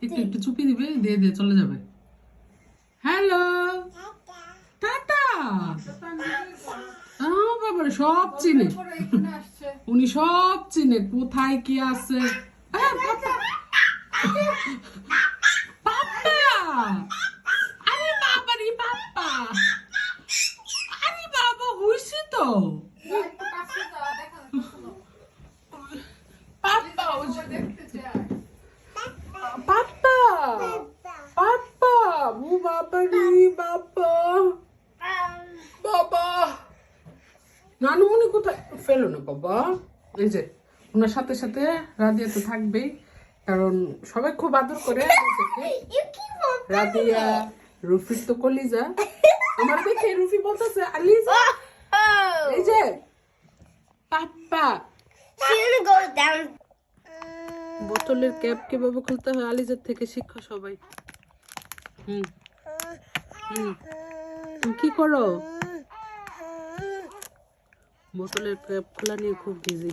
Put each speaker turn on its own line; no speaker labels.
একটু একটু চুপি দিবে, দিয়ে দিয়ে চলে যাবে। Hello tata. বাবা সব চিনে, উনি সব চিনে কোথায় কি আছে। পাপ্পা, আরে বাবা রে পাপ্পা, আরে বাবা হইছে তো। পাপ্পা পাপ্পা পাপ্পা, ও বাবা রে বাবা বাবা। নানুমণি কোথায়? ফেলো না বাবা। এই যে ওনার সাথে সাথে রাদিয়া তো থাকবেই, কারণ সবাই খুব আদর করে রাদিয়াকে। রাদিয়া রুফির তো কলিজা। আমার দেখে রুফি বলতেছে আলিজা, এই যে পাপ্পা। বোতলের ক্যাপ কিভাবে খুলতে হয় আলিজার থেকে শিক্ষা সবাই। হুম হুম, তুমি কি করো? বোতলের ক্যাপ খোলা নিয়ে খুব বিজি।